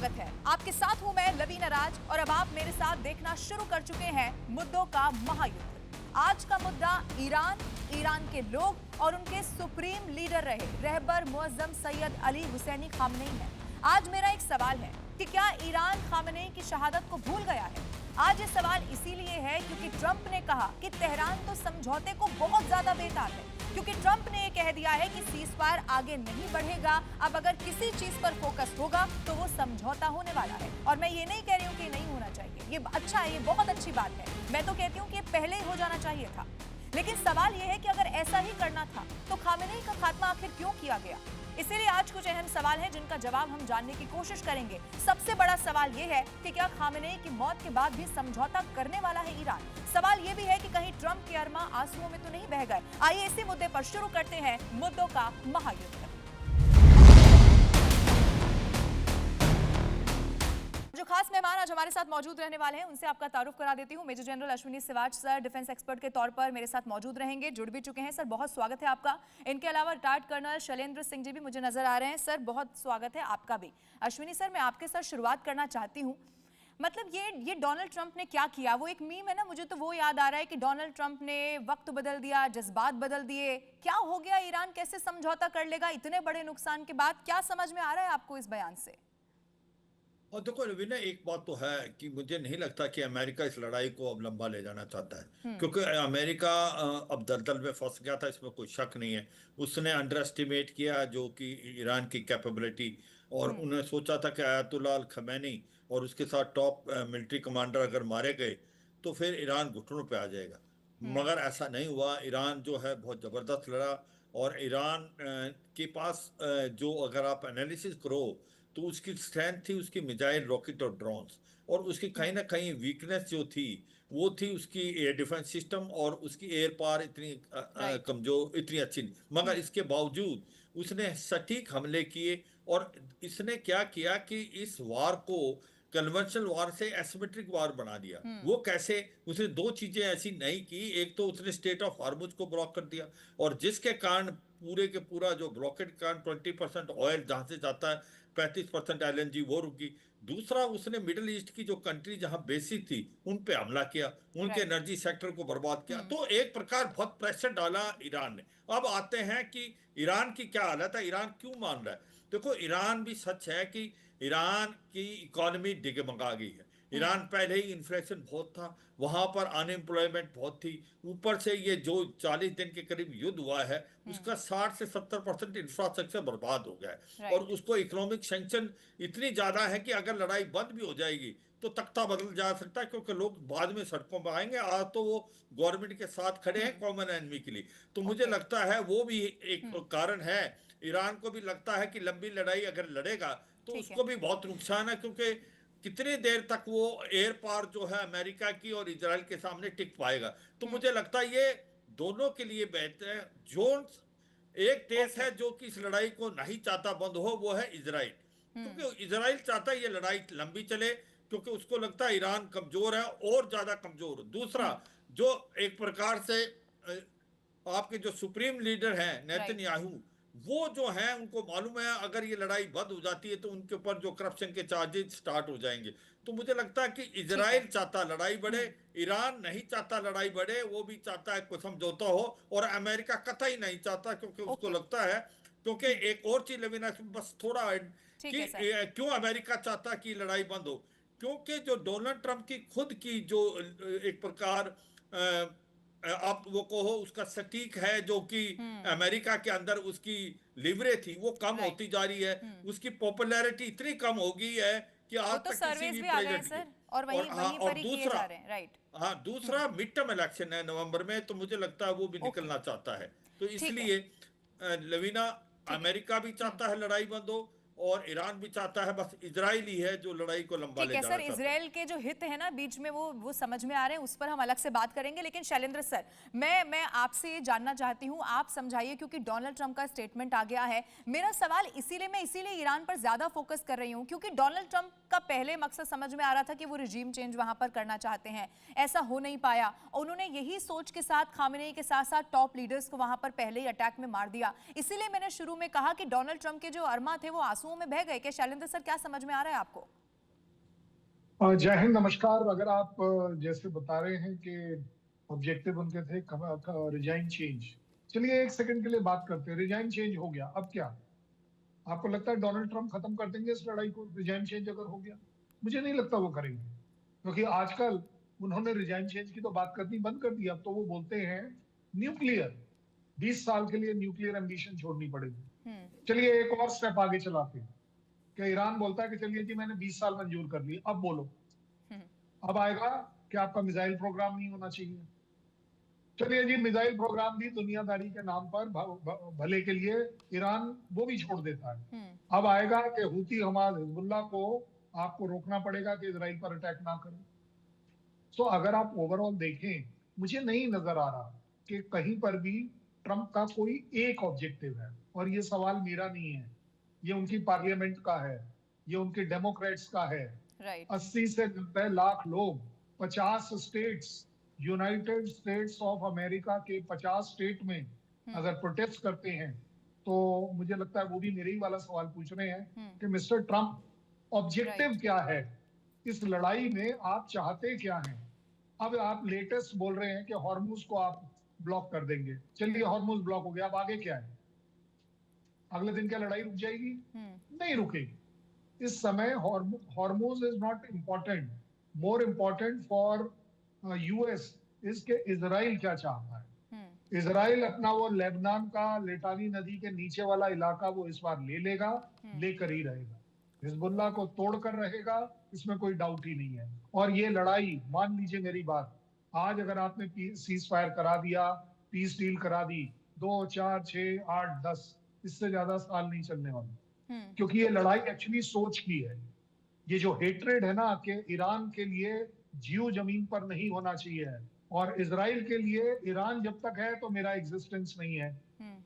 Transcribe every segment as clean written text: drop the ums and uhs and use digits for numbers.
स्वागत है। आपके साथ हूं मैं लवीना राज और अब आप मेरे साथ देखना शुरू कर चुके हैं मुद्दों का महायुद्ध। आज का मुद्दा ईरान, ईरान के लोग और उनके सुप्रीम लीडर रहे रहबर मुअज्जम सैयद अली हुसैनी खामनेई है। आज मेरा एक सवाल है कि क्या ईरान खामनेई की शहादत को भूल गया है? आज ये सवाल इसीलिए है क्योंकि ट्रंप ने कहा कि तेहरान तो समझौते को बहुत ज्यादा बेताब है, क्योंकि ट्रंप ने ये कह दिया है कि सीज़फायर आगे नहीं बढ़ेगा। अब अगर किसी चीज पर फोकस होगा तो वो समझौता होने वाला है। और मैं ये नहीं कह रही हूँ कि नहीं होना चाहिए, ये अच्छा है, ये बहुत अच्छी बात है। मैं तो कहती हूँ कि पहले ही हो जाना चाहिए था। लेकिन सवाल यह है कि अगर ऐसा ही करना था तो खामेनेई का खात्मा आखिर क्यों किया गया? इसीलिए आज कुछ अहम सवाल हैं जिनका जवाब हम जानने की कोशिश करेंगे। सबसे बड़ा सवाल यह है कि क्या खामेनेई की मौत के बाद भी समझौता करने वाला है ईरान? सवाल यह भी है कि कहीं ट्रंप के अरमा आंसुओं में तो नहीं बह गए। आइए इसी मुद्दे पर शुरू करते हैं मुद्दों का महायुद्ध। जो खास मेहमान आज हमारे साथ मौजूद रहने वाले हैं उनसे आपका तारुफ करा देती हूं। Major general Ashwini Siwach sir defence expert के तौर पर मेरे साथ मौजूद रहेंगे, जुड़ भी चुके हैं। सर बहुत स्वागत है आपका। इनके अलावा रिटायर्ड कर्नल शैलेंद्र सिंह जी भी मुझे नजर आ रहे हैं। सर बहुत स्वागत है आपका भी। अश्विनी सर, मैं आपके साथ शुरुआत करना चाहती हूँ। मतलब ये डोनाल्ड ट्रंप ने क्या किया? वो एक मीम है ना, मुझे तो वो याद आ रहा है कि डोनाल्ड ट्रंप ने वक्त बदल दिया, जज्बात बदल दिए। क्या हो गया? ईरान कैसे समझौता कर लेगा इतने बड़े नुकसान के बाद? क्या समझ में आ रहा है आपको इस बयान से? और देखो रवीना, एक बात तो है कि मुझे नहीं लगता कि अमेरिका इस लड़ाई को अब लंबा ले जाना चाहता है, क्योंकि अमेरिका अब दलदल में फंस गया था, इसमें कोई शक नहीं है। उसने अंडर एस्टिमेट किया जो कि ईरान की कैपेबिलिटी, और उन्होंने सोचा था कि आयतुल्लाह अल खमैनी और उसके साथ टॉप मिलिट्री कमांडर अगर मारे गए तो फिर ईरान घुटनों पे आ जाएगा। मगर ऐसा नहीं हुआ। ईरान जो है बहुत ज़बरदस्त लड़ा, और ईरान के पास जो अगर आप एनालिसिस करो तो उसकी स्ट्रेंथ थी उसकी मिसाइल, रॉकेट और ड्रोन्स, और उसकी कहीं ना कहीं वीकनेस जो थी वो थी उसकी एयर डिफेंस सिस्टम, और उसकी एयर पावर इतनी राइट। कमजोर, इतनी अच्छी नहीं। मगर इसके बावजूद उसने सटीक हमले किए, और इसने क्या किया कि इस वार को कन्वेंशनल वार से एसिमेट्रिक वार बना दिया। वो कैसे? उसने दो चीजें ऐसी नहीं की। एक तो उसने स्टेट ऑफ हार्मुज को ब्लॉक कर दिया, और जिसके कारण पूरे के पूरा जो ब्लॉकेट के कारण 20% ऑयल जहां से जाता है, 35% एलएनजी वो रुकी। दूसरा, उसने मिडिल ईस्ट की जो कंट्री जहां बेसिक थी उन पे हमला किया, उनके राइट। एनर्जी सेक्टर को बर्बाद किया। तो एक प्रकार बहुत प्रेशर डाला ईरान ने। अब आते हैं कि ईरान की क्या हालत है, ईरान क्यों मान रहा है। देखो, ईरान भी सच है कि ईरान की इकोनॉमी डिगमगा गई है। ईरान पहले ही इन्फ्लेशन बहुत था, वहां पर अनएम्प्लॉयमेंट बहुत थी। ऊपर से ये जो 40 दिन के करीब युद्ध हुआ है उसका 60 से 70% इंफ्रास्ट्रक्चर बर्बाद हो गया है। और राइट। उसको इकोनॉमिक सैंक्शन इतनी ज्यादा है कि अगर लड़ाई बंद भी हो जाएगी तो तख्ता बदल जा सकता है, क्योंकि लोग बाद में सड़कों पर आएंगे। आज तो वो गवर्नमेंट के साथ खड़े हैं कॉमन एनमी के लिए। तो मुझे ओके। लगता है वो भी एक कारण है। ईरान को भी लगता है कि लंबी लड़ाई अगर लड़ेगा तो ठीक है। उसको भी बहुत नुकसान है, क्योंकि कितनी देर तक वो एयर पावर जो है अमेरिका की और इजराइल के सामने टिक पाएगा। तो मुझे लगता है ये दोनों के लिए बेहतर है। जोन्स एक देश ओके। है जो कि इस लड़ाई को नहीं चाहता बंद हो, वो है इजराइल। क्योंकि इजराइल चाहता है ये लड़ाई लंबी चले, क्योंकि उसको लगता है ईरान कमजोर है और ज्यादा कमजोर। दूसरा, जो एक प्रकार से आपके जो सुप्रीम लीडर हैं राइट। नेतन्याहू, वो जो है उनको मालूम है अगर ये लड़ाई बंद हो जाती है तो उनके ऊपर जो करप्शन के चार्जेस स्टार्ट हो जाएंगे। तो मुझे लगता है कि ठीक है। इजराइल चाहता लड़ाई बढ़े, ईरान नहीं चाहता लड़ाई बढ़े। वो भी चाहता है कोई समझौता हो, और अमेरिका कतई नहीं चाहता, क्योंकि उसको ओके। लगता है। क्योंकि एक और चीज लेविना, बस थोड़ा ठीक कि है सर। क्यों अमेरिका चाहता कि लड़ाई बंद हो। क्योंकि जो डोनाल्ड ट्रंप की खुद की जो एक प्रकार आप वो कहो उसका सटीक है, जो कि अमेरिका के अंदर उसकी लिवरे थी वो कम राइट। होती जा रही है। उसकी पॉपुलैरिटी इतनी कम हो गई है कि वो आज तो तक किसी सर्वेज भी भी आ गए हैं प्रेसिडेंट के। सर, और और वहीं हाँ, वहीं और पर ही किए दूसरा, जा रहे हैं। राइट। हाँ, दूसरा मिड टर्म इलेक्शन है नवंबर में, तो मुझे लगता है वो भी ओके। निकलना चाहता है। तो ठीक है। इसलिए लवीना, ठीक है। अमेरिका भी चाहता है लड़ाई बंद हो, और ईरान भी चाहता है। बस इजराइल ही है जो लड़ाई को लंबा ठीक ले है जाना सर, चाहता है। इजराइल के जो हित है ना बीच में, वो समझ में आ रहे हैं, उस पर हम अलग से बात करेंगे। लेकिन शैलेंद्र सर, मैं आपसे ये जानना चाहती हूँ, आप समझाइए, क्योंकि डोनाल्ड ट्रंप का स्टेटमेंट आ गया है। मेरा सवाल इसीलिए ईरान पर ज्यादा फोकस कर रही हूँ क्योंकि डोनाल्ड ट्रंप का पहले मकसद समझ में आ रहा था कि वो रिजीम चेंज वहां पर करना चाहते हैं। ऐसा हो नहीं पाया, और उन्होंने यही सोच के साथ खामेनेई के साथ साथ टॉप लीडर्स को वहां पर पहले ही अटैक में मार दिया। इसीलिए मैंने शुरू में कहा कि डोनाल्ड ट्रंप के जो अरमा थे वो आंसुओं में बह गए? क्या शैलेंद्र सर, क्या समझ में आ रहा है आपको? जय हिंद, नमस्कार। अगर आप जैसे बता रहे हैं कि ऑब्जेक्टिव उनके थे रिजाइन चेंज, चलिए एक सेकंड के लिए बात करते हैं। रिजाइन चेंज हो गया, अब क्या आपको लगता है डोनाल्ड ट्रंप खत्म कर देंगे इस लड़ाई को? रिजाइन चेंज अगर हो गया, मुझे नहीं लगता वो करेंगे, क्योंकि आजकल उन्होंने रिजाइन चेंज की तो बात करनी बंद कर दी। अब तो वो बोलते हैं न्यूक्लियर, 20 साल के लिए न्यूक्लियर एम्बिशन छोड़नी पड़ेगी। चलिए एक और स्टेप आगे चलाते हैं कि ईरान बोलता है कि चलिए जी मैंने 20 साल मंजूर कर लिए, अब बोलो। अब आएगा कि आपका मिसाइल प्रोग्राम नहीं होना चाहिए। चलिए जी, मिसाइल प्रोग्राम भी दुनियादारी के नाम पर भले के लिए ईरान वो भी छोड़ देता है। अब आएगा कि हूती हमास हिजबुल्लाह को आपको रोकना पड़ेगा कि इजराइल पर अटैक ना करें। तो अगर आप ओवरऑल देखें, मुझे नहीं नजर आ रहा कि कहीं पर भी ट्रंप का कोई एक ऑब्जेक्टिव है। और ये सवाल मेरा नहीं है, ये उनकी पार्लियामेंट का है, ये उनके डेमोक्रेट्स का है। 80 से 90 लाख लोग, 50 states, United states of America के 50 स्टेट में अगर प्रोटेस्ट करते हैं, तो मुझे लगता है वो भी मेरे ही वाला सवाल पूछ रहे हैं कि मिस्टर ट्रंप, ऑब्जेक्टिव क्या है इस लड़ाई में, आप चाहते क्या हैं? अब आप लेटेस्ट बोल रहे हैं कि हॉर्मुज को आप ब्लॉक कर देंगे। चलिए हॉर्मुज ब्लॉक हो गया, अब आगे क्या है? अगले दिन क्या लड़ाई रुक जाएगी? नहीं रुकेगी। इस समय Hormuz is not important, more important for US is के इजराइल क्या चाहता है। इजराइल अपना वो लेबनान का लिटानी नदी के नीचे वाला इलाका वो इस बार ले लेगा, लेकर ही रहेगा, हिजबुल्लाह को तोड़कर रहेगा, इसमें कोई डाउट ही नहीं है। और ये लड़ाई, मान लीजिए मेरी बात, आज अगर आपने सीज फायर करा दिया, पीस डील करा दी, 2, 4, 6, 8, 10, इससे ज्यादा साल नहीं चलने वाले। क्योंकि ये लड़ाई एक्चुअली सोच की है। ये जो हेट्रेड है ना कि ईरान के लिए जियो जमीन पर नहीं होना चाहिए है, और इजराइल के लिए ईरान जब तक है तो मेरा एग्जिस्टेंस नहीं है,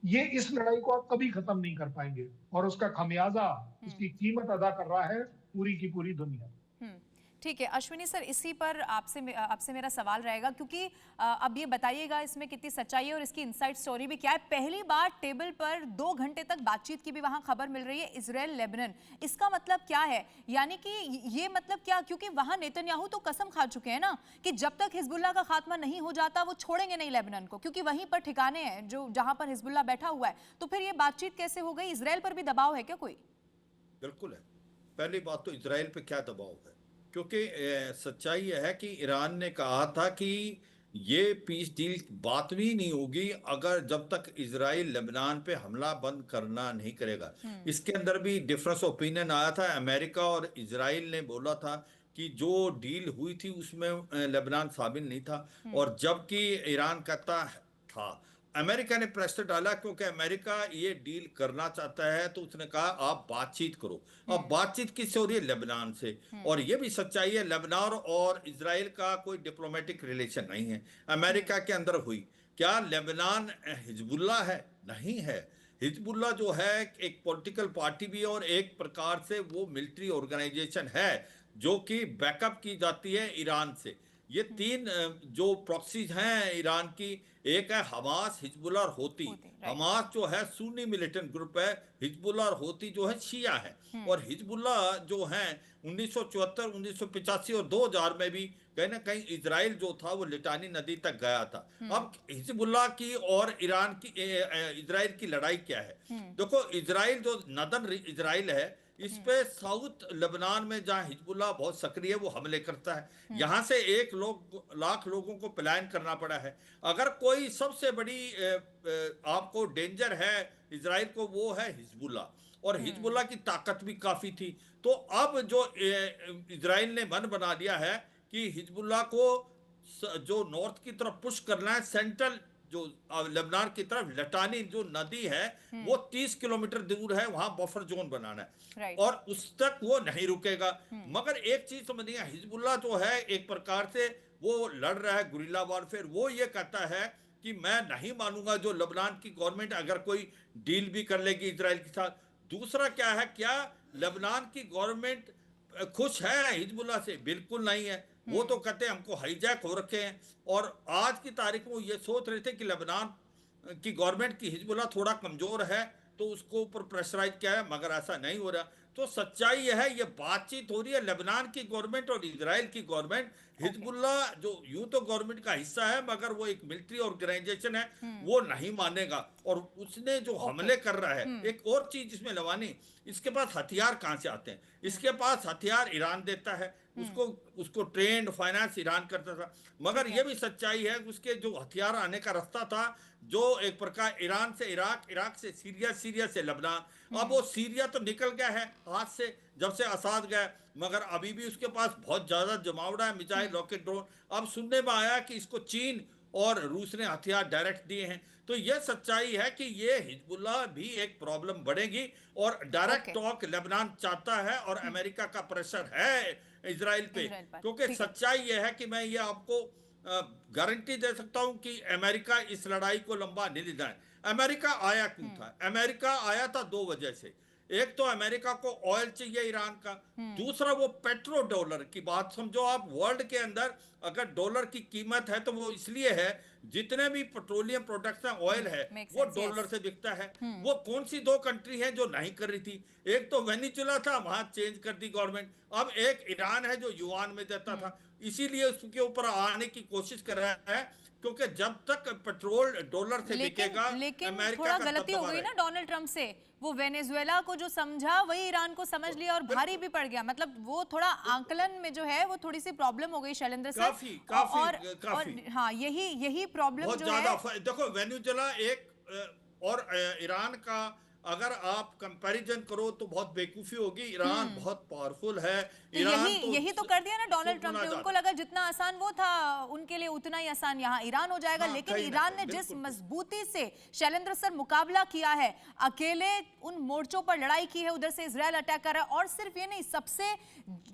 ये इस लड़ाई को आप कभी खत्म नहीं कर पाएंगे। और उसका खमियाजा, उसकी कीमत अदा कर रहा है पूरी की पूरी दुनिया। ठीक है अश्विनी सर, इसी पर आपसे मेरा सवाल रहेगा, क्योंकि अब ये बताइएगा इसमें कितनी सच्चाई है और इसकी इनसाइड स्टोरी भी क्या है। पहली बार टेबल पर 2 घंटे तक बातचीत की भी वहां खबर मिल रही है, इजराइल लेबनान। इसका मतलब क्या है? यानी कि ये मतलब क्या, क्योंकि वहां नेतन्याहू तो कसम खा चुके हैं ना कि जब तक हिजबुल्लाह का खात्मा नहीं हो जाता वो छोड़ेंगे नहीं लेबनान को, क्योंकि वहीं पर ठिकाने हैं जो जहां पर हिजबुल्लाह बैठा हुआ है। तो फिर ये बातचीत कैसे हो गई? इजराइल पर भी दबाव है क्या कोई? बिल्कुल है। पहली बात तो इजराइल पे क्या दबाव है, क्योंकि सच्चाई यह है कि ईरान ने कहा था कि ये पीस डील बात भी नहीं होगी अगर जब तक इजराइल लेबनान पे हमला बंद करना नहीं करेगा। इसके अंदर भी डिफरेंस ओपिनियन आया था। अमेरिका और इजराइल ने बोला था कि जो डील हुई थी उसमें लेबनान शामिल नहीं था, और जबकि ईरान कहता था। अमेरिका ने प्रेशर डाला क्योंकि अमेरिका ये डील करना चाहता है, तो उसने कहा आप बातचीत करो। अब बातचीत किससे हो रही है? लेबनान से। और ये भी सच्चाई है, लेबनान और इजराइल का कोई डिप्लोमेटिक रिलेशन नहीं है, अमेरिका के अंदर हुई। क्या लेबनान हिजबुल्लाह है? नहीं है। हिजबुल्लाह जो है एक पॉलिटिकल पार्टी भी है और एक प्रकार से वो मिलिट्री ऑर्गेनाइजेशन है जो कि बैकअप की जाती है ईरान से। ये 3 जो प्रॉक्सीज हैं ईरान की, एक है हमास, हिजबुल्लाह और होती। हमास जो है सुन्नी मिलिटेंट ग्रुप है, हिजबुल्लाह और होती जो है शिया है। और हिजबुल्लाह जो है 1974, 1985 और 2000 में भी कहीं ना कहीं इजराइल जो था वो लिटानी नदी तक गया था। अब हिजबुल्लाह की और ईरान की इजराइल की लड़ाई क्या है? देखो, इजराइल जो नदन इजराइल है, इस पे साउथ लेबनान में जहां हिजबुल्लाह बहुत सक्रिय है वो हमले करता है। यहां से 1 लाख लोगों को पलायन करना पड़ा है। अगर कोई सबसे बड़ी आपको डेंजर है इजराइल को, वो है हिजबुल्लाह। और हिजबुल्लाह की ताकत भी काफी थी। तो अब जो इजराइल ने मन बना लिया है कि हिजबुल्लाह को जो नॉर्थ की तरफ पुश करना है, सेंट्रल जो लेबनान की तरफ लटानी जो नदी है वो 30 किलोमीटर दूर है, वहां बफर जोन बनाना है। और उस तक वो नहीं रुकेगा। मगर एक चीज समझिए, हिजबुल्लाह जो है एक प्रकार से वो लड़ रहा है गुरिल्ला वारफेयर। वो ये कहता है कि मैं नहीं मानूंगा जो लेबनान की गवर्नमेंट अगर कोई डील भी कर लेगी इजराइल के साथ। दूसरा क्या है, क्या लेबनान की गवर्नमेंट खुश है हिजबुल्लाह से? बिल्कुल नहीं है। वो तो कहते हैं हमको हाईजैक हो रखे हैं। और आज की तारीख में ये सोच रहे थे कि लेबनान की गवर्नमेंट की हिजबुल्लाह थोड़ा कमजोर है, तो उसको ऊपर प्रेशराइज किया है, मगर ऐसा नहीं हो रहा। तो सच्चाई यह है, ये बातचीत हो रही है लेबनान की गवर्नमेंट और इजराइल की गवर्नमेंट। हिजबुल्लाह जो यूं तो गवर्नमेंट का हिस्सा है, मगर वो एक मिलिट्री ऑर्गेनाइजेशन है, वो नहीं मानेगा। और उसने जो हमले कर रहा है, एक और चीज इसमें लवानी, इसके पास हथियार कहां से आते हैं? इसके पास हथियार ईरान देता है उसको, उसको ट्रेंड फाइनेंस ईरान करता था। मगर यह भी सच्चाई है कि उसके जो हथियार आने का रास्ता था, जो एक प्रकार ईरान से इराक, इराक से सीरिया, सीरिया से लेबनान, अब वो सीरिया तो निकल गया है हाथ से जब से असाद गया, मगर अभी भी उसके पास बहुत ज्यादा जमावड़ा है, मिसाइल, रॉकेट, ड्रोन। अब सुनने में आया कि इसको चीन और रूस ने हथियार डायरेक्ट दिए हैं। तो यह सच्चाई है कि ये हिजबुल्लाह भी एक प्रॉब्लम बढ़ेगी, और डायरेक्ट टॉक लेबनान चाहता है, और अमेरिका का प्रेशर है इजराइल पे। क्योंकि सच्चाई यह है कि मैं ये आपको गारंटी दे सकता हूं कि अमेरिका इस लड़ाई को लंबा नहीं ले जाए। अमेरिका आया क्यों था? अमेरिका आया था दो वजह से। एक तो अमेरिका को ऑयल चाहिए ईरान का, दूसरा वो पेट्रो डॉलर की बात समझो आप। वर्ल्ड के अंदर अगर डॉलर की कीमत है तो वो इसलिए है, जितने भी पेट्रोलियम प्रोडक्ट्स हैं, ऑयल है, वो डॉलर से बिकता है। वो कौन सी दो कंट्री है जो नहीं कर रही थी? एक तो वेनेजुएला था, वहां चेंज कर दी गवर्नमेंट। अब एक ईरान है जो युआन में देता था, इसीलिए उसके ऊपर आने की कोशिश कर रहा है, क्योंकि जब तक पेट्रोल डॉलर से बिकेगा, लेकिन अमेरिका थोड़ा का गलती हो गई ना डोनाल्ड ट्रंप से। वो वेनेजुएला को जो समझा वही ईरान को समझ लिया, और भारी भी पड़ गया। मतलब वो थोड़ा आंकलन में जो है वो थोड़ी सी प्रॉब्लम हो गई शैलेंद्र सर। काफी हाँ, यही प्रॉब्लम बहुत जो ज्यादा है। देखो, वेनेजुएला एक और ईरान का अगर आप कंपैरिजन करो तो बहुत बेवकूफी होगी। ईरान बहुत पावरफुल है। तो ईरान यही तो कर दिया ना डोनाल्ड ट्रंप ने। उनको लगा जितना आसान वो था, उनके लिए उतना ही आसान यहाँ ईरान हो जाएगा। लेकिन ईरान ने जिस मजबूती से शैलेंद्र सर मुकाबला किया है, अकेले उन मोर्चों पर लड़ाई की है, उधर से इजराइल अटैक कर रहा है। और सिर्फ ये नहीं, सबसे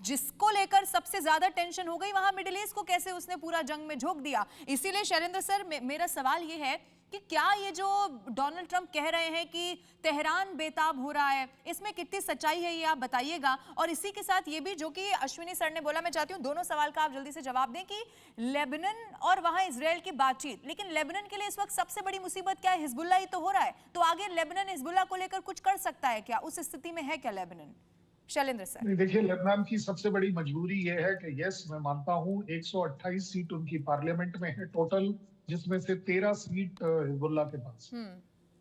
जिसको लेकर सबसे ज्यादा टेंशन हो गई वहां मिडिल ईस्ट को कैसे उसने पूरा जंग में झोंक दिया। इसीलिए शैलेंद्र सर, मेरा सवाल ये है कि क्या ये जो डोनाल्ड ट्रंप कह रहे हैं कि तेहरान बेताब हो रहा है, इसमें कितनी सच्चाई है, ये आप बताइएगा। और इसी के साथ ये भी जो कि अश्विनी सर ने बोला, मैं चाहती हूँ दोनों सवाल का आप जल्दी से जवाब दें कि लेबनान और वहां इजराइल की बातचीत, लेकिन लेबनान के लिए इस वक्त सबसे बड़ी मुसीबत क्या है? हिजबुल्लाह ही तो हो रहा है। तो आगे लेबनान हिजबुल्लाह को लेकर कुछ कर सकता है क्या? उस स्थिति में है क्या लेबनान? शैलेंद्र सर। नहीं, देखिए, लेबनान की सबसे बड़ी मजबूरी यह है कि यस, मैं मानता हूं 128 सीट उनकी पार्लियामेंट में है टोटल, जिसमें से 13 सीट हिजबुल्लाह के पास,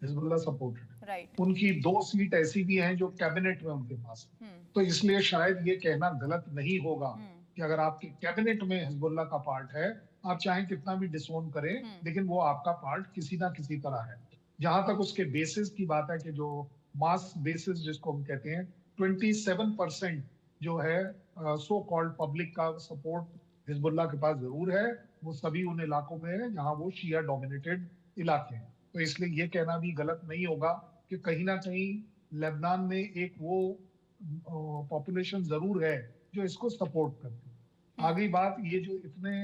हिजबुल्लाह सपोर्टेड। राइट। उनकी 2 सीट ऐसी भी हैं जो कैबिनेट में उनके पास है। तो इसलिए शायद ये कहना गलत नहीं होगा कि अगर आपके कैबिनेट में हिजबुल्लाह का पार्ट है, आप चाहे कितना भी डिसोन करें, लेकिन वो आपका पार्ट किसी ना किसी तरह है। जहां तक उसके बेसिस की बात है कि जो मास बेसिस जिसको हम कहते हैं, 27% जो है सो कॉल्ड पब्लिक का सपोर्ट हिजबुल्लाह के पास जरूर है। वो सभी उन इलाकों में है जहां वो शिया डोमिनेटेड इलाके हैं। तो इसलिए ये कहना भी गलत नहीं होगा कि कहीं ना कहीं लेबनान में एक वो पॉपुलेशन जरूर है जो इसको सपोर्ट करती है। आगे बात, ये जो इतने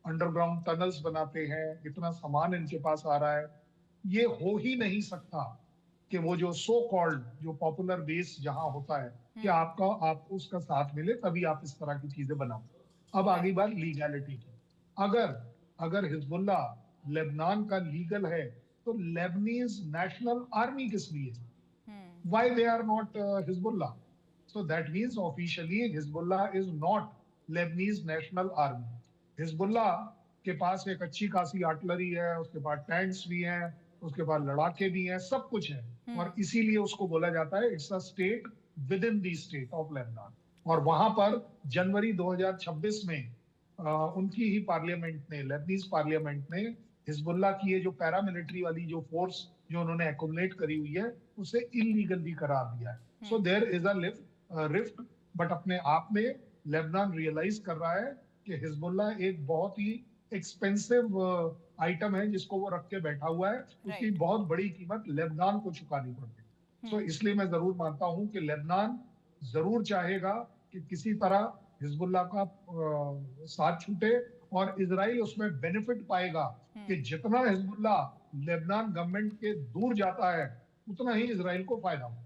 अंडरग्राउंड टनल्स बनाते हैं, इतना सामान इनके पास आ रहा है, ये हो ही नहीं सकता कि वो जो सो कॉल्ड जो पॉपुलर बेस जहां होता है कि आपको उसका साथ मिले, तभी आप इस तरह की चीजें बनाओ। अब आगे बात लीगैलिटी की। अगर हिजबुल्लाह लेबनान का लीगल है, तो लेबनीज नेशनल आर्मी किस लिए है? Why they are not Hezbollah? So that means officially Hezbollah is not Lebanese national army. Hezbollah के पास एक अच्छी खासी आर्टिलरी है, उसके पास टैंक्स भी हैं, उसके पास लड़ाके भी हैं, सब कुछ है। और इसीलिए उसको बोला जाता है it's a state with in the state of Lebanon. और वहां पर जनवरी 2026 में उनकी ही पार्लियामेंट ने, लेबनीज पार्लियामेंट ने, हिजबुल्लाह की ये जो पैरामिलिट्री वाली जो फोर्स जो उन्होंने एक्युमुलेट करी हुई है, उसे इलीगल भी करार दिया है। So there is a rift, but अपने आप में लेबनान रियलाइज कर रहा है कि हिजबुल्लाह एक बहुत ही एक्सपेंसिव आइटम है जिसको वो रख के बैठा हुआ है। उसकी बहुत बड़ी कीमत लेबनान को चुकानी पड़ती है। सो इसलिए मैं जरूर मानता हूं कि लेबनान जरूर चाहेगा कि किसी तरह हिजबुल्लाह का साथ छूटे, और इजराइल उसमें बेनिफिट पाएगा कि जितना हिजबुल्लाह लेबनान गवर्नमेंट के दूर जाता है, उतना ही इजराइल को फायदा होगा।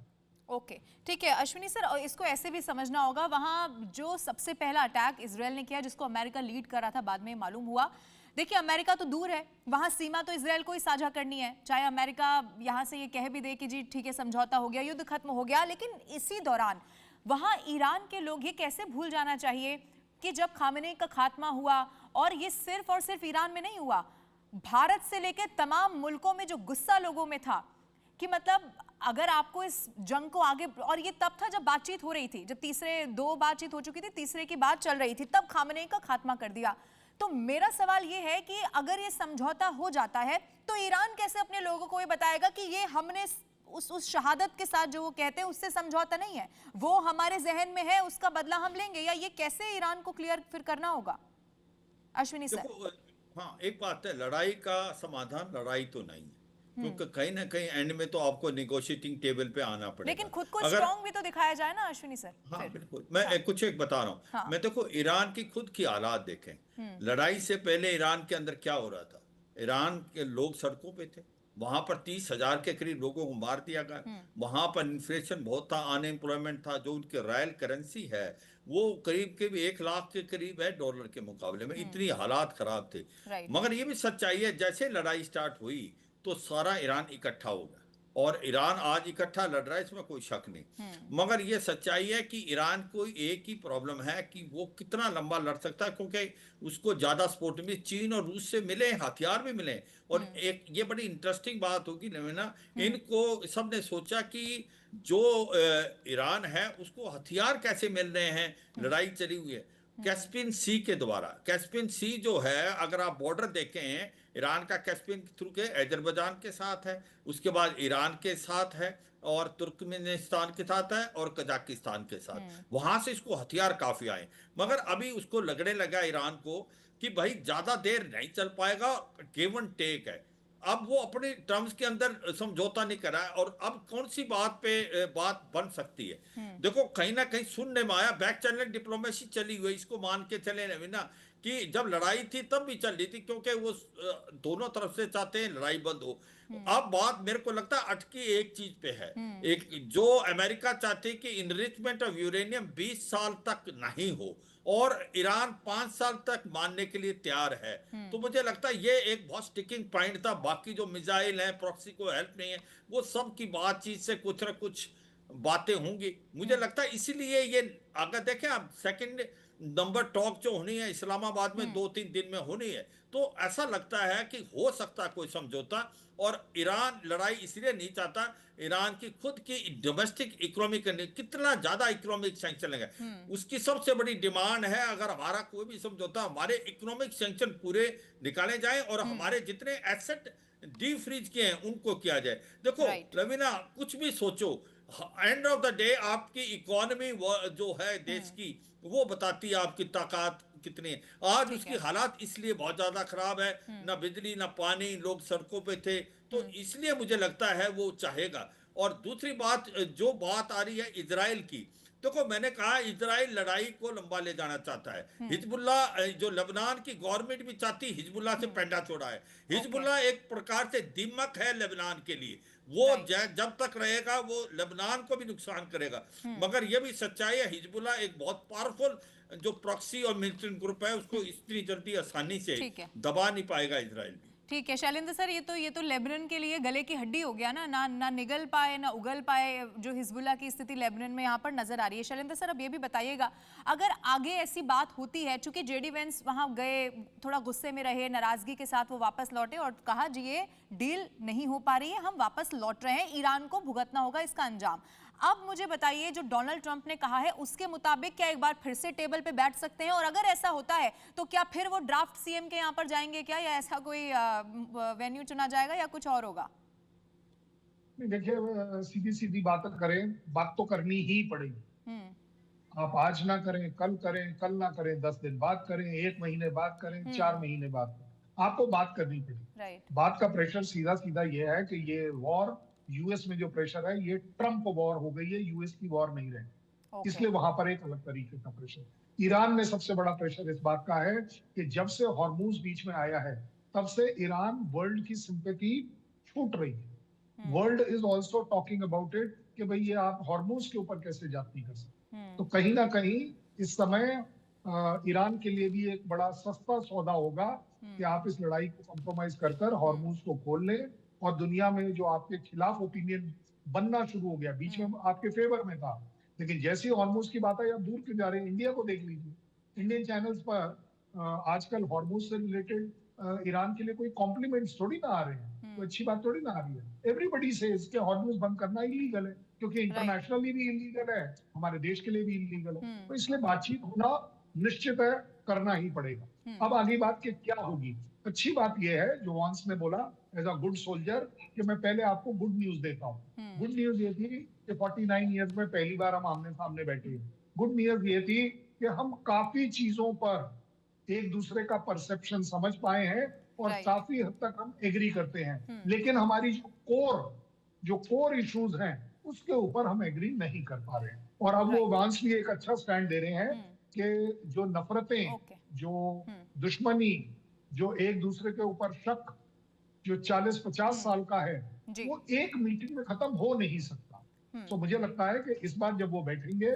ओके, ठीक है अश्विनी सर, और इसको ऐसे भी समझना होगा, वहां जो सबसे पहला अटैक इजराइल ने किया, जिसको अमेरिका लीड कर रहा था, बाद में मालूम हुआ देखिए अमेरिका तो दूर है, वहां सीमा तो इजराइल को ही साझा करनी है, चाहे अमेरिका यहां से ये कह भी दे कि जी ठीक है समझौता हो गया, युद्ध खत्म हो गया, लेकिन इसी दौरान वहां ईरान के लोग ये कैसे भूल जाना चाहिए कि जब खामेनेई का खात्मा हुआ, और ये सिर्फ और सिर्फ ईरान में नहीं हुआ, भारत से लेकर तमाम मुल्कों में जो गुस्सा लोगों में था कि मतलब अगर आपको इस जंग को आगे, और ये तब था जब बातचीत हो रही थी, जब तीसरे 2 बातचीत हो चुकी थी, तीसरे की बात चल रही थी, तब खामेनेई का खात्मा कर दिया। तो मेरा सवाल ये है कि अगर ये समझौता हो जाता है तो ईरान कैसे अपने लोगों को ये बताएगा कि ये हमने उस शहादत के साथ जो वो कहते हैं उससे समझौता नहीं है, वो हमारे जहन में है, उसका बदला हम लेंगे, या ये कैसे ईरान को क्लियर फिर करना होगा? अश्विनी सर। देखो, हाँ, एक बात है, लड़ाई का समाधान लड़ाई तो नहीं है, क्योंकि कहीं ना कहीं एंड में तो आपको निगोशिएटिंग टेबल पे आना पड़ेगा। लेकिन खुद को अगर स्ट्रांग भी तो दिखाया जाए ना अश्विनी सर। हाँ फिर बिल्कुल, मैं एक बता रहा हूँ। हाँ। मैं देखो, ईरान की खुद की हालात देखें। लड़ाई से पहले ईरान के अंदर क्या हो रहा था? ईरान के लोग सड़कों पे थे, वहां पर 30,000 के करीब लोगों को मार दिया गया, वहां पर इन्फ्लेशन बहुत था, अनएम्प्लॉयमेंट था, जो उनकी रॉयल करेंसी है वो करीब के 1 लाख के करीब है डॉलर के मुकाबले में, इतनी हालात खराब थे। राइट। मगर ये भी सच्चाई है, जैसे लड़ाई स्टार्ट हुई तो सारा ईरान इकट्ठा हो गया, और ईरान आज इकट्ठा लड़ रहा है, इसमें कोई शक नहीं। मगर ये सच्चाई है कि ईरान को एक ही प्रॉब्लम है कि वो कितना लंबा लड़ सकता है, क्योंकि उसको ज्यादा सपोर्ट भी चीन और रूस से मिले, हथियार भी मिले। और एक ये बड़ी इंटरेस्टिंग बात होगी ना, इनको सबने सोचा कि जो ईरान है उसको हथियार कैसे मिल रहे हैं, लड़ाई चली हुई है कैस्पियन सी के द्वारा। कैस्पियन सी जो है, अगर आप बॉर्डर देखें, ईरान का कैस्पियन थ्रू के अजरबैजान के साथ है, उसके बाद ईरान के साथ है, और तुर्कमेनिस्तान के साथ है, और कजाकिस्तान के साथ। वहां से इसको हथियार काफी आए, मगर अभी उसको लगने लगा ईरान को कि भाई ज्यादा देर नहीं चल पाएगा, गिव एंड टेक है। अब वो अपने टर्म्स के अंदर समझौता नहीं करा है, और अब कौन सी बात पे बात बन सकती है? देखो, कहीं ना कहीं सुनने में आया, बैक चैनल डिप्लोमेसी चली हुई, इसको मान के चले ना कि जब लड़ाई थी तब भी चल रही थी, क्योंकि वो दोनों तरफ से चाहते हैं लड़ाई बंद हो। अब बात मेरे को लगता है अटकी एक चीज पे है, एक जो अमेरिका चाहती है कि इनरिचमेंट ऑफ यूरेनियम 20 साल तक नहीं हो, और ईरान 5 साल तक मानने के लिए तैयार है। तो मुझे लगता है ये एक बहुत स्टिकिंग पॉइंट था। बाकी जो मिसाइल है, प्रॉक्सी को हेल्प नहीं है, वो सब की बातचीत से कुछ ना कुछ बातें होंगी। मुझे लगता है इसीलिए ये, अगर देखें आप, सेकंड नंबर टॉक जो होनी है इस्लामाबाद में 2-3 दिन में होनी है, तो ऐसा लगता है कि हो सकता है कोई समझौता। और ईरान लड़ाई इसलिए नहीं चाहता, ईरान की खुद की डोमेस्टिक इकोनॉमिक, कितना ज्यादा इकोनॉमिक सैंक्शन लगे, उसकी सबसे बड़ी डिमांड है अगर हमारा कोई भी समझौता, हमारे इकोनॉमिक सैंक्शन पूरे निकाले जाए और हमारे जितने एसेट डी फ्रीज किए हैं उनको किया जाए। देखो रवीना, कुछ भी सोचो, एंड ऑफ द डे आपकी इकोनॉमी जो है देश की, वो बताती है आपकी ताकत कितनी है। आज उसकी हालात इसलिए बहुत ज्यादा खराब है, ना बिजली ना पानी, लोग सड़कों पे थे, तो इसलिए मुझे लगता है वो चाहेगा। और दूसरी बात, जो बात आ रही है इजराइल की, देखो मैंने कहा इजराइल लड़ाई को लंबा ले जाना चाहता है। हिजबुल्ला, जो लेबनान की गवर्नमेंट भी चाहती हिजबुल्ला से पैंडा छोड़ा है। हिजबुल्ला एक प्रकार से दिमक है लेबनान के लिए, वो जब तक रहेगा वो लेबनान को भी नुकसान करेगा। मगर ये भी सच्चाई है, हिजबुल्ला एक बहुत पावरफुल जो प्रॉक्सी और मिलिटेंट ग्रुप है, उसको इतनी जल्दी आसानी से दबा नहीं पाएगा इजराइल भी। ठीक है शैलेंद्र सर, ये तो लेबनान के लिए गले की हड्डी हो गया ना, ना निगल पाए ना उगल पाए, जो हिजबुल्ला की स्थिति लेबनान में यहाँ पर नजर आ रही है। शैलेंद्र सर, अब ये भी बताइएगा, अगर आगे ऐसी बात होती है, चूंकि जेडी वेंस वहां गए, थोड़ा गुस्से में रहे, नाराजगी के साथ वो वापस लौटे और कहा जी ये डील नहीं हो पा रही है, हम वापस लौट रहे हैं, ईरान को भुगतना होगा इसका अंजाम। अब मुझे बताइए, जो डोनाल्ड ट्रंप ने कहा है उसके मुताबिक क्या एक बार फिर से टेबल पे बैठ सकते हैं? और अगर ऐसा होता है तो क्या फिर वो ड्राफ्ट सीएम के यहाँ पर जाएंगे क्या, या ऐसा कोई वेन्यू चुना जाएगा, या कुछ और होगा? देखिए, सीधी सीधी बात करें, बात तो करनी ही पड़ेगी। आप आज ना करें, कल करें, कल ना करें, 10 दिन बाद करें, 1 महीने बाद करें, 4 महीने बाद करें, आपको बात करनी पड़ेगी। बात का प्रेशर सीधा सीधा ये है कि ये वॉर, यूएस में जो प्रेशर है, ये ट्रंप वॉर हो गई है, यूएस की वॉर नहीं रही। इसलिए वहां पर एक अलग तरीके का प्रेशर। ईरान में सबसे बड़ा प्रेशर इस बात का है कि जब से हॉर्मूज बीच में आया है, तब से ईरान वर्ल्ड की सिंपैथी छूट रही है। World is also talking about it कि भाई ये आप हॉर्मूज के ऊपर कैसे जाती कर सकते। तो कहीं ना कहीं इस समय ईरान के लिए भी एक बड़ा सस्ता सौदा होगा कि आप इस लड़ाई को कॉम्प्रोमाइज कर कर हॉर्मोन्स को खोल लें और दुनिया में जो आपके खिलाफ ओपिनियन बनना शुरू हो गया, बीच में आपके फेवर में था, लेकिन जैसे ही हॉर्मोन्स की बात आई आप दूर क्यों जा रहे हैं? इंडिया को देख लीजिए, इंडियन चैनल्स पर आजकल हॉर्मोन्स से रिलेटेड ईरान के लिए कोई कॉम्प्लीमेंट्स थोड़ी ना आ रहे हैं, तो अच्छी बात थोड़ी ना आ रही है। एवरीबडी से इसके हॉर्मोन्स बंद करना इलीगल है, क्योंकि इंटरनेशनली भी इलीगल है, हमारे देश के लिए भी इलीगल है, तो इसलिए बातचीत होना निश्चित है, करना ही पड़ेगा। अब आगे बात की क्या होगी? अच्छी बात यह है जो वांस ने बोला एज अ गुड सोल्जर कि मैं पहले आपको गुड न्यूज देता हूँ। गुड न्यूज ये थी कि 49 इयर्स में पहली बार हम आमने सामने बैठे हैं। गुड न्यूज ये थी कि हम काफी चीजों पर एक दूसरे का परसेप्शन समझ पाए हैं और काफी हद तक हम एग्री करते हैं, लेकिन हमारी जो कोर इश्यूज हैं उसके ऊपर हम एग्री नहीं कर पा रहे हैं। और अब वो वांस भी एक अच्छा स्टैंड दे रहे हैं कि जो नफरतें, जो दुश्मनी, जो एक दूसरे के ऊपर शक जो 40-50 साल का है, वो एक मीटिंग में खत्म हो नहीं सकता। तो मुझे लगता है कि इस बार जब वो बैठेंगे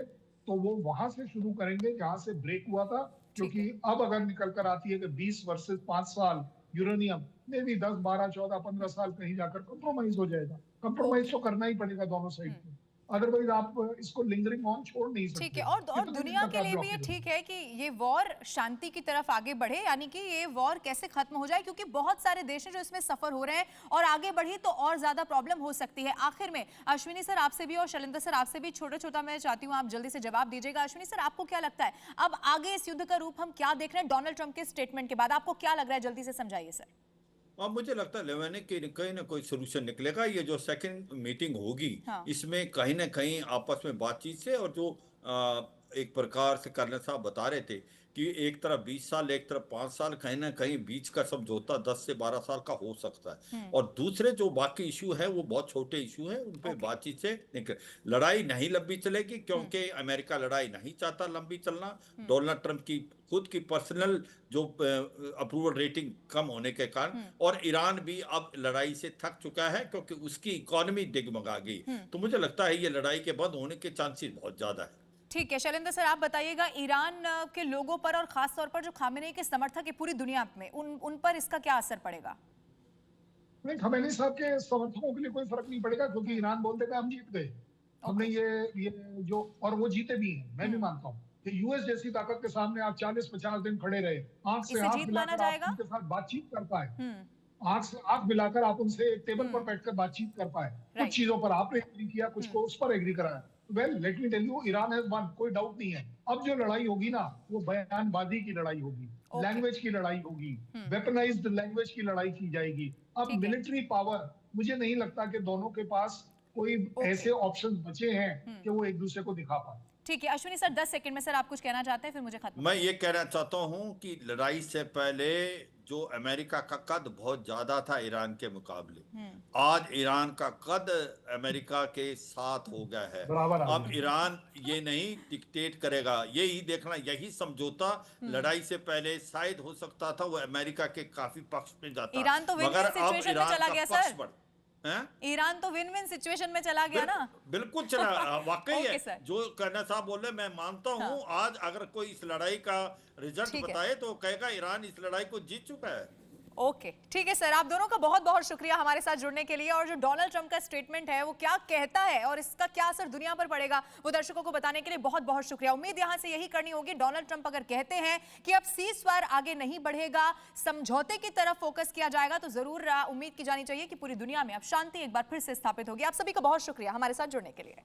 तो वो वहां से शुरू करेंगे जहां से ब्रेक हुआ था, क्योंकि अब अगर निकल कर आती है कि 20 वर्सेस 5 साल यूरेनियम में भी 10, 12, 14, 15 साल कहीं जाकर कंप्रोमाइज हो जाएगा। कंप्रोमाइज तो करना ही पड़ेगा दोनों साइड को, अदरवाइज आप इसको लिंगरिंग ऑन छोड़ नहीं सकते। ठीक है, और दुनिया के लिए भी ये ठीक है कि ये वॉर शांति की तरफ आगे बढ़े, यानी कि ये वॉर कैसे खत्म हो जाए, क्योंकि बहुत सारे देश हैं जो इसमें सफर हो रहे हैं और आगे बढ़ी तो और ज्यादा प्रॉब्लम हो सकती है। आखिर में अश्विनी सर आपसे भी और शैलेंद्र सर आपसे भी छोटा मैं चाहती हूँ आप जल्दी से जवाब दीजिएगा। अश्विनी सर, आपको क्या लगता है अब आगे इस युद्ध का रूप हम क्या देख रहे हैं डोनाल्ड ट्रंप के स्टेटमेंट के बाद? आपको क्या लग रहा है, जल्दी से समझाइए सर। अब मुझे लगता है लेवानी कि कहीं ना कोई सोल्यूशन निकलेगा। ये जो सेकंड मीटिंग होगी, इसमें कहीं ना कहीं आपस में बातचीत से, और जो एक प्रकार से कर्नल साहब बता रहे थे कि एक तरफ 20 साल एक तरफ 5 साल, कहीं ना कहीं बीच का समझौता 10 से 12 साल का हो सकता है। और दूसरे जो बाकी इशू है वो बहुत छोटे इशू है, उन पे बातचीत से निकल, लड़ाई नहीं लंबी चलेगी, क्योंकि अमेरिका लड़ाई नहीं चाहता लंबी चलना। डोनाल्ड ट्रंप की खुद की पर्सनल जो अप्रूवल रेटिंग कम होने के कारण, और ईरान भी अब लड़ाई से थक चुका है क्योंकि उसकी इकोनॉमी डिगमगा गई। तो मुझे लगता है ये लड़ाई के बंद होने के चांसेस बहुत ज्यादा है। ठीक है, शैलेंद्र सर आप बताइएगा, ईरान के लोगों पर और खास तौर पर जो खामेनेई के समर्थक है पूरी दुनिया में, उन पर इसका क्या असर पड़ेगा? नहीं, खामेनेई साहब के समर्थकों के लिए कोई फर्क नहीं पड़ेगा, क्योंकि ईरान बोल देगा हम जीत गए। हमने ये जो, और वो जीते भी हैं, मैं भी मानता हूँ कि यूएस जैसी ताकत के सामने आप 40-50 दिन खड़े रहे, आंख से आंख मिलाकर आप उनके साथ बातचीत कर पाए, आंख से आंख मिलाकर आप उनसे एक टेबल पर बैठकर बातचीत कर पाए, कुछ चीजों पर आपने एग्री किया, कुछ को उस पर एग्री कराया। Well, let me tell you, Iran has one, कोई डाउट नहीं है। अब जो लड़ाई होगी ना, वो बयानबाजी की लड़ाई होगी, लैंग्वेज की लड़ाई होगी, वेपनाइज्ड लैंग्वेज की लड़ाई की जाएगी। अब मिलिट्री पावर, मुझे नहीं लगता कि दोनों के पास कोई ऐसे ऑप्शंस बचे हैं कि वो एक दूसरे को दिखा पाए। ठीक है, अश्विनी सर 10 सेकंड में सर आप कुछ कहना चाहते हैं, फिर मुझे खत्म। मैं ये कहना चाहता हूं कि लड़ाई से पहले जो अमेरिका का कद बहुत ज्यादा था ईरान के मुकाबले, आज ईरान का कद अमेरिका के साथ हो गया है। अब ईरान ये नहीं डिक्टेट करेगा, यही देखना, यही समझौता लड़ाई से पहले शायद हो सकता था, वो अमेरिका के काफी पक्ष में जाता, ईरान तो मगर अब ईरान का पक्ष बढ़, ईरान तो विन विन सिचुएशन में चला गया ना। बिल्कुल चला, वाकई है जो कर्नल साहब बोल रहे, मैं मानता हूं। आज अगर कोई इस लड़ाई का रिजल्ट बताए तो कहेगा ईरान इस लड़ाई को जीत चुका है। ओके, ठीक है सर, आप दोनों का बहुत बहुत शुक्रिया हमारे साथ जुड़ने के लिए। और जो डोनाल्ड ट्रंप का स्टेटमेंट है वो क्या कहता है और इसका क्या असर दुनिया पर पड़ेगा, वो दर्शकों को बताने के लिए बहुत बहुत शुक्रिया। उम्मीद यहां से यही करनी होगी, डोनाल्ड ट्रंप अगर कहते हैं कि अब सीज़फायर आगे नहीं बढ़ेगा, समझौते की तरफ फोकस किया जाएगा, तो जरूर उम्मीद की जानी चाहिए कि पूरी दुनिया में अब शांति एक बार फिर से स्थापित होगी। आप सभी का बहुत शुक्रिया हमारे साथ जुड़ने के लिए।